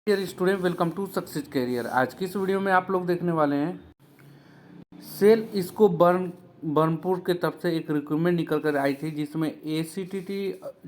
Dear student, welcome to success career. आज की इस वीडियो में आप लोग देखने वाले हैं सेल इसको बर्नपुर के तरफ से एक रिक्रूटमेंट निकल कर आई थी, जिसमें ACTT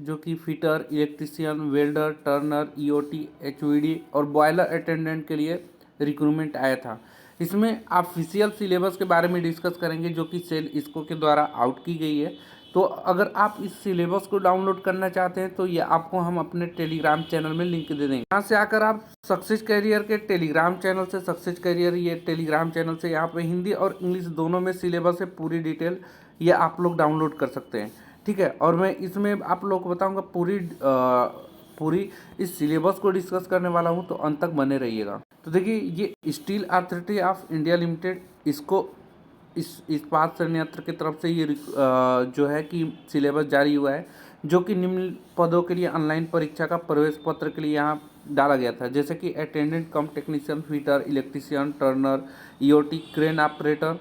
जो कि fitter, electrician, welder, Turner, EOT, HVD और बॉयलर अटेंडेंट के लिए रिक्रूटमेंट आया था। इसमें ऑफिशियल सिलेबस के बारे में डिस्कस करेंगे जो कि सेल इसको के द्वारा आउट की गई है। तो अगर आप इस सिलेबस को डाउनलोड करना चाहते हैं तो ये आपको हम अपने टेलीग्राम चैनल में लिंक दे देंगे। यहाँ से आकर आप सक्सेस कैरियर के टेलीग्राम चैनल से, सक्सेस कैरियर ये टेलीग्राम चैनल से यहाँ पे हिंदी और इंग्लिश दोनों में सिलेबस है, पूरी डिटेल ये आप लोग डाउनलोड कर सकते हैं। ठीक है, और मैं इसमें आप लोग को बताऊँगा पूरी इस सिलेबस को डिस्कस करने वाला हूँ, तो अंत तक बने रहिएगा। तो देखिए, ये steel authority of India limited इसको इस इस्पात संयंत्र की तरफ से ये जो है कि सिलेबस जारी हुआ है, जो कि निम्न पदों के लिए ऑनलाइन परीक्षा का प्रवेश पत्र के लिए यहाँ डाला गया था, जैसे कि attendant cum technician, fitter, electrician, turner, EOT, crane operator,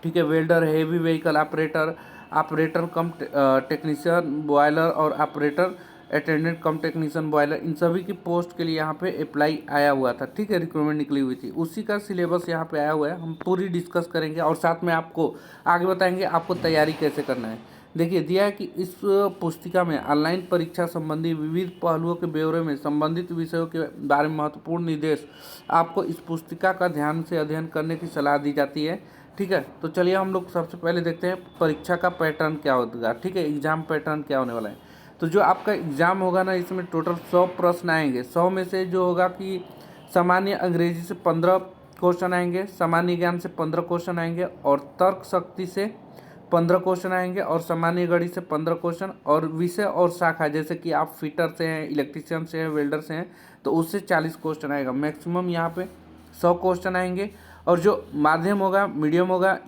ठीक है, welder, heavy vehicle operator, operator cum technician, boiler और operator attendant cum technician boiler, इन सभी की पोस्ट के लिए यहाँ पे अप्लाई आया हुआ था। ठीक है, रिक्रूटमेंट निकली हुई थी, उसी का सिलेबस यहाँ पे आया हुआ है। हम पूरी डिस्कस करेंगे और साथ में आपको आगे बताएंगे आपको तैयारी कैसे करना है। देखिए, दिया है कि इस पुस्तिका में ऑनलाइन परीक्षा संबंधी विविध पहलुओं के ब्यौरे में संबंधित विषयों के बारे में महत्वपूर्ण निर्देश आपको इस पुस्तिका का ध्यान से अध्ययन करने की सलाह दी जाती है। ठीक है, तो चलिए हम लोग सबसे पहले देखते हैं परीक्षा का पैटर्न क्या होगा। ठीक है, एग्जाम पैटर्न क्या होने वाला है। तो जो आपका एग्ज़ाम होगा ना, इसमें टोटल 100 प्रश्न आएंगे। 100 में से जो होगा कि सामान्य अंग्रेजी से 15 क्वेश्चन आएंगे, सामान्य ज्ञान से 15 क्वेश्चन आएंगे और तर्क शक्ति से 15 क्वेश्चन आएंगे और सामान्य गणित से 15 क्वेश्चन, और विषय और शाखा जैसे कि आप फिटर से हैं, इलेक्ट्रीशियन से हैं, वेल्डर से हैं, तो उससे 40 क्वेश्चन आएगा। मैक्सिमम यहाँ पे 100 क्वेश्चन आएंगे। और जो माध्यम होगा, मीडियम होगा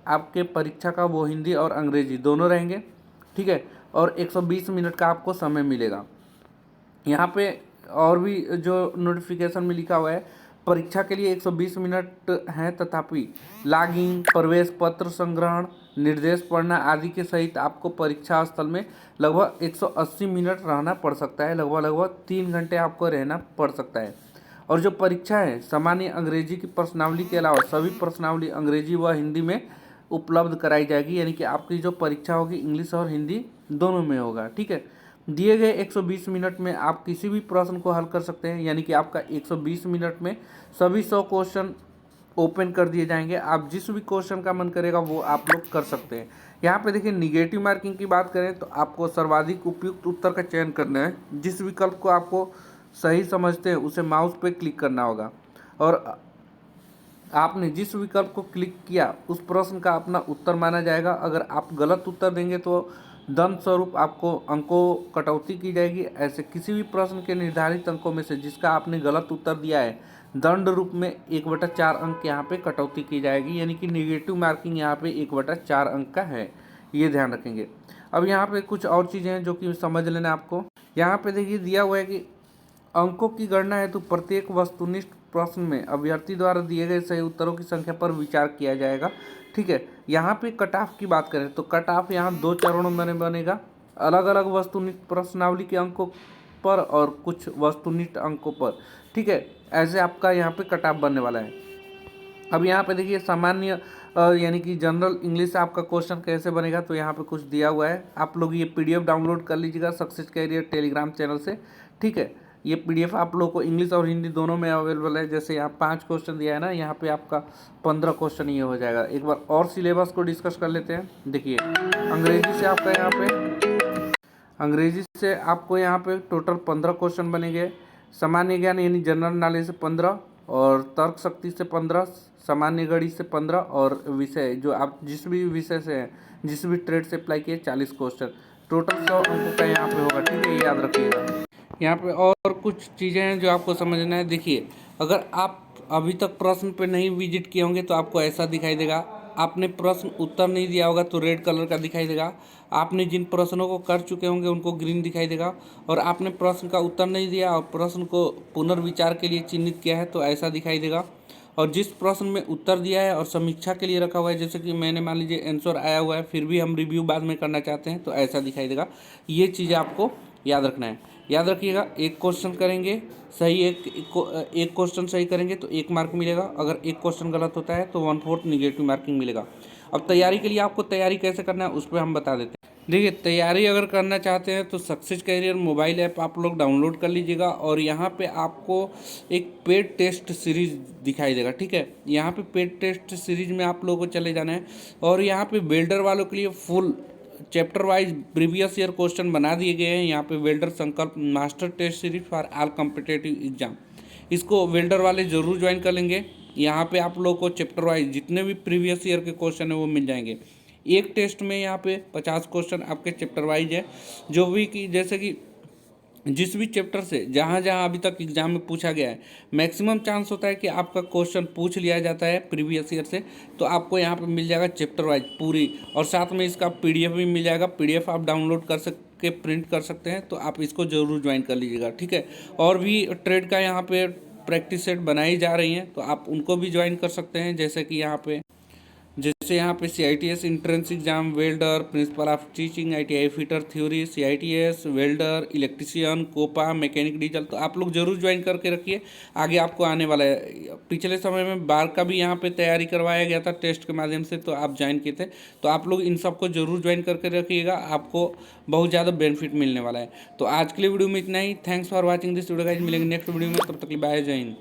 आपके परीक्षा का, वो हिंदी और अंग्रेजी दोनों रहेंगे। ठीक है, और 120 मिनट का आपको समय मिलेगा। यहाँ पे और भी जो नोटिफिकेशन में लिखा हुआ है, परीक्षा के लिए 120 मिनट हैं, तथापि लॉगिन, प्रवेश पत्र संग्रहण, निर्देश पढ़ना आदि के सहित आपको परीक्षा स्थल में लगभग 180 मिनट रहना पड़ सकता है। लगभग 3 घंटे आपको रहना पड़ सकता है। और जो परीक्षा है, सामान्य अंग्रेजी की प्रश्नावली के अलावा सभी प्रश्नावली अंग्रेजी व हिंदी में उपलब्ध कराई जाएगी, यानी कि आपकी जो परीक्षा होगी इंग्लिश और हिंदी दोनों में होगा। ठीक है, दिए गए 120 मिनट में आप किसी भी प्रश्न को हल कर सकते हैं, यानी कि आपका 120 मिनट में सभी 100 क्वेश्चन ओपन कर दिए जाएंगे। आप जिस भी क्वेश्चन का मन करेगा वो आप लोग कर सकते हैं। यहाँ पे देखिए, निगेटिव मार्किंग की बात करें तो आपको सर्वाधिक उपयुक्त उत्तर का चयन करना है। जिस विकल्प को आपको सही समझते हैं उसे माउस पे क्लिक करना होगा, और आपने जिस विकल्प को क्लिक किया उस प्रश्न का अपना उत्तर माना जाएगा। अगर आप गलत उत्तर देंगे तो दंड स्वरूप आपको अंकों कटौती की जाएगी। ऐसे किसी भी प्रश्न के निर्धारित अंकों में से जिसका आपने गलत उत्तर दिया है, दंड रूप में 1/4 अंक यहाँ पे कटौती की जाएगी, यानी कि निगेटिव मार्किंग यहाँ पे 1/4 अंक का है, ये ध्यान रखेंगे। अब यहाँ पे कुछ और चीज़ें हैं जो कि समझ लेना आपको। यहाँ पे देखिए, दिया हुआ है कि अंकों की गणना हेतु प्रत्येक वस्तुनिष्ठ प्रश्न में अभ्यर्थी द्वारा दिए गए सही उत्तरों की संख्या पर विचार किया जाएगा। ठीक है, यहाँ पे कट ऑफ की बात करें तो कट ऑफ यहाँ 2 चरणों में बनेगा, अलग अलग वस्तुनिष्ठ प्रश्नावली के अंकों पर और कुछ वस्तुनिष्ठ अंकों पर। ठीक है, ऐसे आपका यहाँ पे कट ऑफ बनने वाला है। अब यहाँ पे देखिए, सामान्य यानी कि जनरल इंग्लिश आपका क्वेश्चन कैसे बनेगा, तो यहाँ पे कुछ दिया हुआ है। आप लोग ये PDF डाउनलोड कर लीजिएगा सक्सेस कैरियर टेलीग्राम चैनल से। ठीक है, ये PDF आप लोग को इंग्लिश और हिंदी दोनों में अवेलेबल है। जैसे यहाँ 5 क्वेश्चन दिया है ना, यहाँ पे आपका 15 क्वेश्चन ये हो जाएगा। एक बार और सिलेबस को डिस्कस कर लेते हैं। देखिए, अंग्रेजी से आपका अंग्रेजी से आपको यहाँ पे टोटल 15 क्वेश्चन बनेंगे। सामान्य ज्ञान यानी जनरल नॉलेज से 15, और तर्क शक्ति से 15, सामान्य गणित से 15, और विषय जो आप जिस भी विषय से हैं, जिस भी ट्रेड से अप्लाई किए 40 क्वेश्चन, टोटल 100 अंकों का यहाँ पे होगा। ठीक है, ये याद रखिएगा। यहाँ पे और कुछ चीज़ें हैं जो आपको समझना है। देखिए, अगर आप अभी तक प्रश्न पे नहीं विजिट किए होंगे तो आपको ऐसा दिखाई देगा। आपने प्रश्न उत्तर नहीं दिया होगा तो रेड कलर का दिखाई देगा। आपने जिन प्रश्नों को कर चुके होंगे उनको ग्रीन दिखाई देगा, और आपने प्रश्न का उत्तर नहीं दिया और प्रश्न को पुनर्विचार के लिए चिन्हित किया है तो ऐसा दिखाई देगा। और जिस प्रश्न में उत्तर दिया है और समीक्षा के लिए रखा हुआ है, जैसे कि मैंने मान लीजिए आंसर आया हुआ है फिर भी हम रिव्यू बाद में करना चाहते हैं, तो ऐसा दिखाई देगा। ये चीज़ें आपको याद रखना है। याद रखिएगा, एक क्वेश्चन करेंगे सही, एक क्वेश्चन सही करेंगे तो 1 मार्क मिलेगा, अगर एक क्वेश्चन गलत होता है तो 1/4 निगेटिव मार्किंग मिलेगा। अब तैयारी के लिए आपको तैयारी कैसे करना है उस पर हम बता देते हैं। देखिए, तैयारी अगर करना चाहते हैं तो सक्सेस कैरियर मोबाइल ऐप आप लोग डाउनलोड कर लीजिएगा, और यहाँ पे आपको एक पेड टेस्ट सीरीज दिखाई देगा। ठीक है, यहाँ पे पेड टेस्ट सीरीज में आप लोगों को चले जाना है, और यहाँ पे वेल्डर वालों के लिए full chapter wise previous year question बना दिए गए हैं। यहाँ पे welder Sankalp master test series for all competitive exam, इसको वेल्डर वाले ज़रूर ज्वाइन कर लेंगे। यहाँ पे आप लोग को चैप्टर वाइज जितने भी प्रीवियस ईयर के क्वेश्चन है वो मिल जाएंगे। एक टेस्ट में यहाँ पे 50 क्वेश्चन आपके चैप्टर वाइज है, जो भी कि जैसे कि जिस भी चैप्टर से जहाँ जहाँ अभी तक एग्जाम में पूछा गया है, मैक्सिमम चांस होता है कि आपका क्वेश्चन पूछ लिया जाता है प्रीवियस ईयर से, तो आपको यहाँ पे मिल जाएगा चैप्टर वाइज पूरी, और साथ में इसका पीडीएफ भी मिल जाएगा। पीडीएफ आप डाउनलोड कर के प्रिंट कर सकते हैं, तो आप इसको ज़रूर ज्वाइन कर लीजिएगा। ठीक है, और भी ट्रेड का यहाँ पे प्रैक्टिस सेट बनाई जा रही हैं, तो आप उनको भी ज्वाइन कर सकते हैं। जैसे यहाँ पे CITS entrance exam, welder, principle of teaching, ITI fitter theory, CITS welder, electrician, COPA, mechanic diesel, तो आप लोग जरूर ज्वाइन करके रखिए, आगे आपको आने वाला है। पिछले समय में बार का भी यहाँ पे तैयारी करवाया गया था टेस्ट के माध्यम से, तो आप ज्वाइन किए थे, तो आप लोग इन सबको जरूर ज्वाइन करके रखिएगा, आपको बहुत ज़्यादा बेनिफिट मिलने वाला है। तो आज के लिए वीडियो में इतना ही। Thanks for watching this video guys, मिलेंगे नेक्स्ट वीडियो में, तब तक बाय, जय हिंद।